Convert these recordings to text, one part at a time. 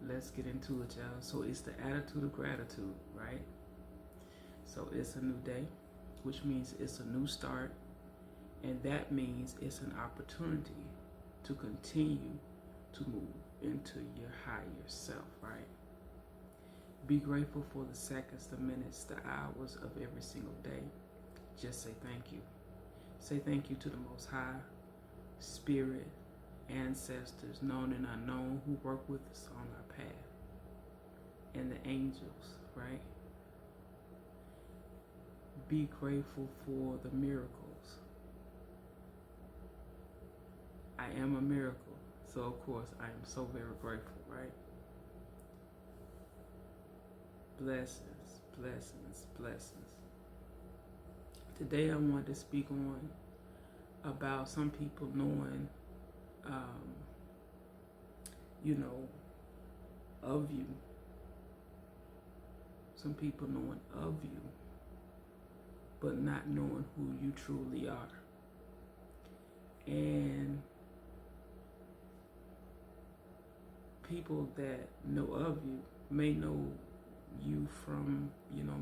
Let's get into it, y'all. So it's the attitude of gratitude, right? So it's a new day, which means it's a new start, and that means it's an opportunity to continue to move into your higher self, right? Be grateful for the seconds, the minutes, the hours of every single day. Just say thank you. Say thank you to the Most High, Spirit, ancestors, known and unknown, who work with us on our path, and the angels, right? Be grateful for the miracles. I am a miracle, so of course I am so very grateful, right? Blessings, blessings, blessings. Today I wanted to speak on about some people knowing, um, you know, of you. Some people knowing of you, but not knowing who you truly are. And people that know of you may know you from,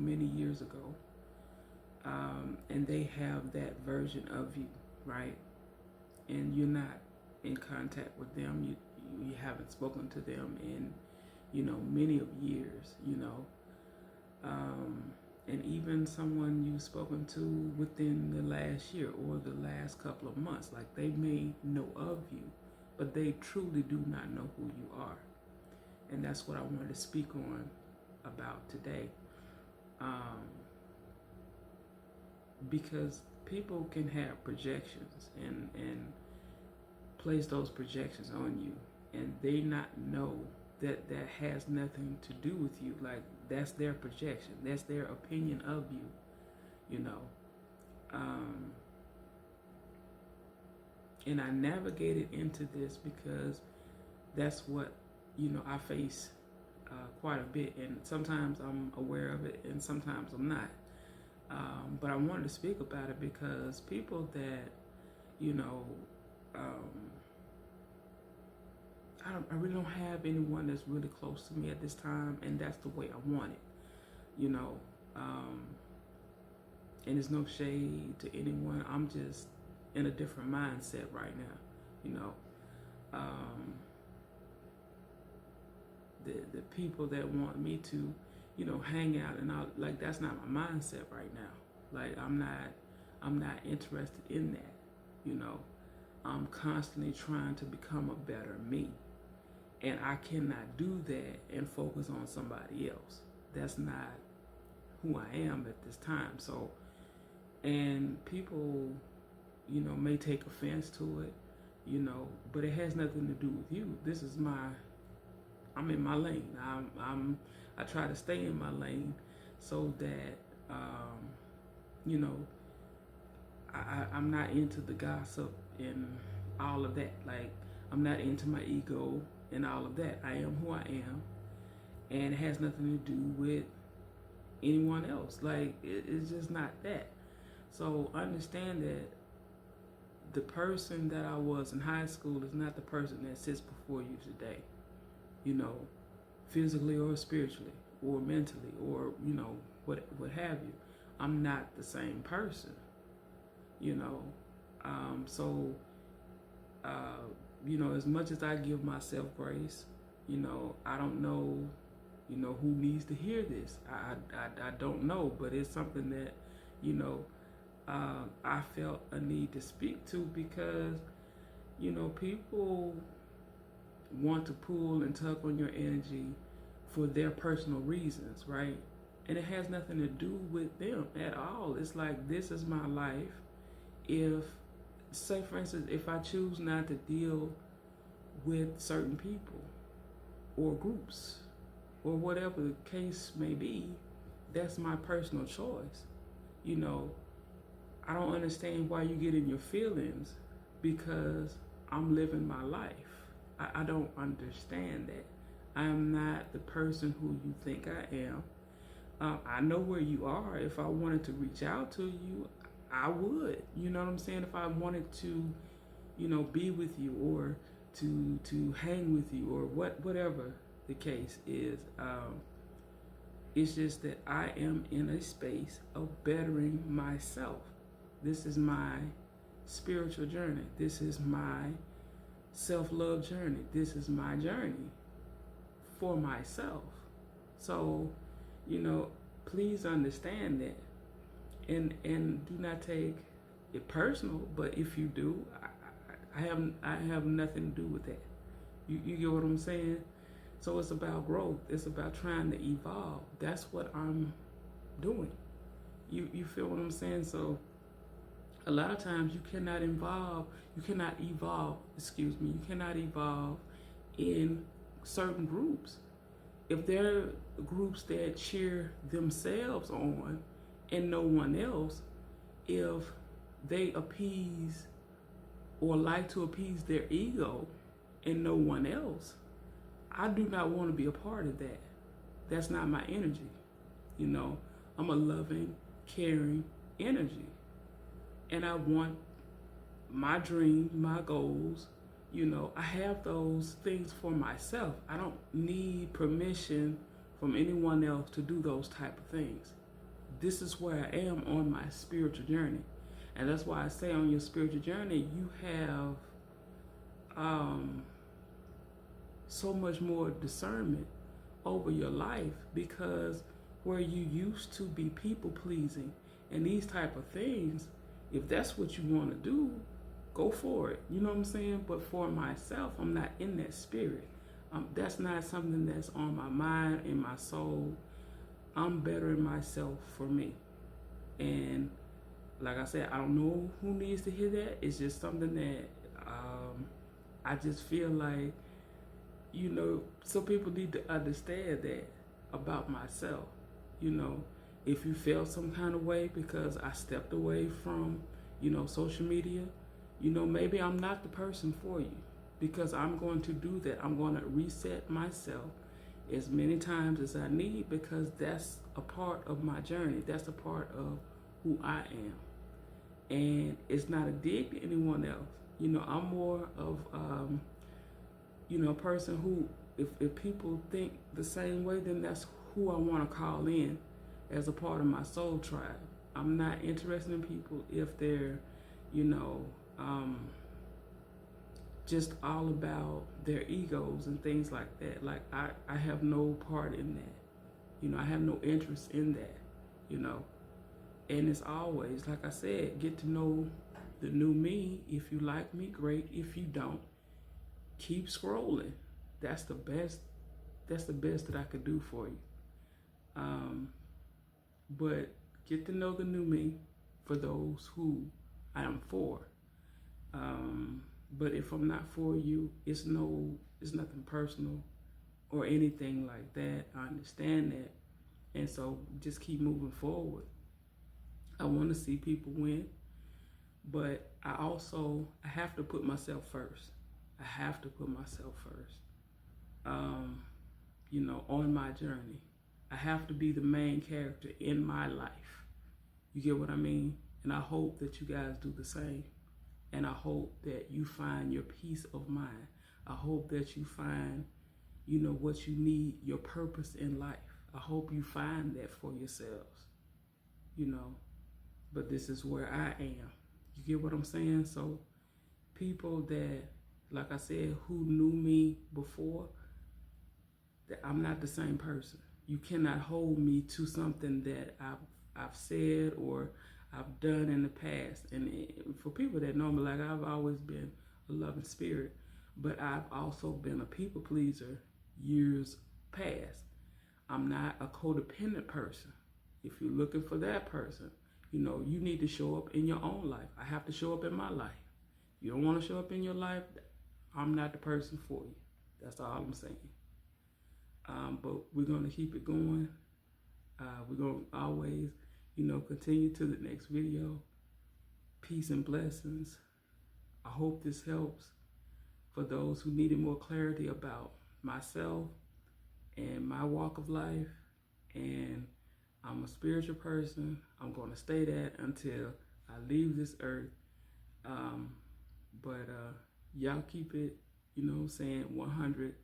many years ago. And they have that version of you, right? And you're not in contact with them. You haven't spoken to them in, many of years, and even someone you've spoken to within the last year or the last couple of months. Like, they may know of you, but they truly do not know who you are. And that's what I wanted to speak on about today. Because people can have projections and place those projections on you, and they not know that that has nothing to do with you. Like, that's their projection, that's their opinion of you, and I navigated into this because that's what, I face quite a bit, and sometimes I'm aware of it and sometimes I'm not. But I wanted to speak about it because people that, I really don't have anyone that's really close to me at this time, and that's the way I want it, and there's no shade to anyone. I'm just in a different mindset right now, the people that want me to, hang out and all, like, that's not my mindset right now. Like, I'm not interested in that. I'm constantly trying to become a better me, and I cannot do that and focus on somebody else. That's not who I am at this time. So, and people, may take offense to it, but it has nothing to do with you. This is I'm in my lane. I try to stay in my lane so that, I'm not into the gossip and all of that. Like, I'm not into my ego and all of that. I am who I am, and it has nothing to do with anyone else. Like, it's just not that. So understand that the person that I was in high school is not the person that sits before you today, physically or spiritually or mentally or, what have you. I'm not the same person, so, as much as I give myself grace, I don't know, who needs to hear this. I don't know, but it's something that, I felt a need to speak to because, people want to pull and tug on your energy for their personal reasons, right? And it has nothing to do with them at all. It's like, this is my life. If, say for instance, if I choose not to deal with certain people or groups or whatever the case may be, that's my personal choice. I don't understand why you get in your feelings because I'm living my life. I don't understand that. I am not the person who you think I am. I know where you are. If I wanted to reach out to you, I would. You know what I'm saying? If I wanted to, be with you or to hang with you or whatever, the case is. It's just that I am in a space of bettering myself. This is my spiritual journey. This is my self-love journey. This is my journey for myself. So, please understand that. And do not take it personal, but if you do, I have nothing to do with that. You get what I'm saying? So it's about growth. It's about trying to evolve. That's what I'm doing. You feel what I'm saying? So a lot of times you cannot evolve in certain groups. If there are groups that cheer themselves on and no one else, if they appease or like to appease their ego and no one else, I do not want to be a part of that. That's not my energy. I'm a loving, caring energy. And I want my dreams, my goals. I have those things for myself. I don't need permission from anyone else to do those type of things. This is where I am on my spiritual journey. And that's why I say on your spiritual journey, you have so much more discernment over your life, because where you used to be people pleasing and these type of things, if that's what you want to do, go for it. You know what I'm saying? But for myself, I'm not in that spirit. That's not something that's on my mind and my soul. I'm bettering myself for me. And like I said, I don't know who needs to hear that. It's just something that I just feel like, some people need to understand that about myself. If you felt some kind of way because I stepped away from, social media, maybe I'm not the person for you, because I'm going to do that. I'm going to reset myself as many times as I need, because that's a part of my journey. That's a part of who I am. And it's not a dig to anyone else. I'm more of, a person who, if people think the same way, then that's who I want to call in as a part of my soul tribe. I'm not interested in people if they're, just all about their egos and things like that. Like, I have no part in that. I have no interest in that, And it's always, like I said, get to know the new me. If you like me, great. If you don't, keep scrolling. That's the best that I could do for you. But get to know the new me for those who I am for. But if I'm not for you, it's nothing personal or anything like that. I understand that. And so just keep moving forward. I want to see people win, but I have to put myself first. I have to put myself first. On my journey, I have to be the main character in my life. You get what I mean? And I hope that you guys do the same. And I hope that you find your peace of mind. I hope that you find, what you need, your purpose in life. I hope you find that for yourselves, But this is where I am. You get what I'm saying? So people that, like I said, who knew me before, that I'm not the same person. You cannot hold me to something that I've said or I've done in the past. And for people that know me, like, I've always been a loving spirit, but I've also been a people pleaser years past. I'm not a codependent person. If you're looking for that person, you need to show up in your own life. I have to show up in my life. You don't want to show up in your life, I'm not the person for you. That's all I'm saying. But we're going to keep it going. We're going to always, continue to the next video. Peace and blessings. I hope this helps for those who needed more clarity about myself and my walk of life. And I'm a spiritual person. I'm going to stay that until I leave this earth. But y'all keep it, 100.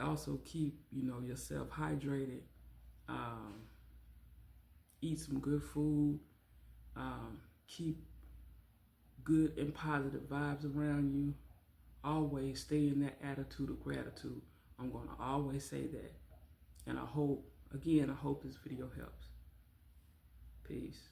Also keep, you know, yourself hydrated. Um, Eat some good food. Keep good and positive vibes around you. Always stay in that attitude of gratitude. I'm going to always say that. And I hope this video helps. Peace.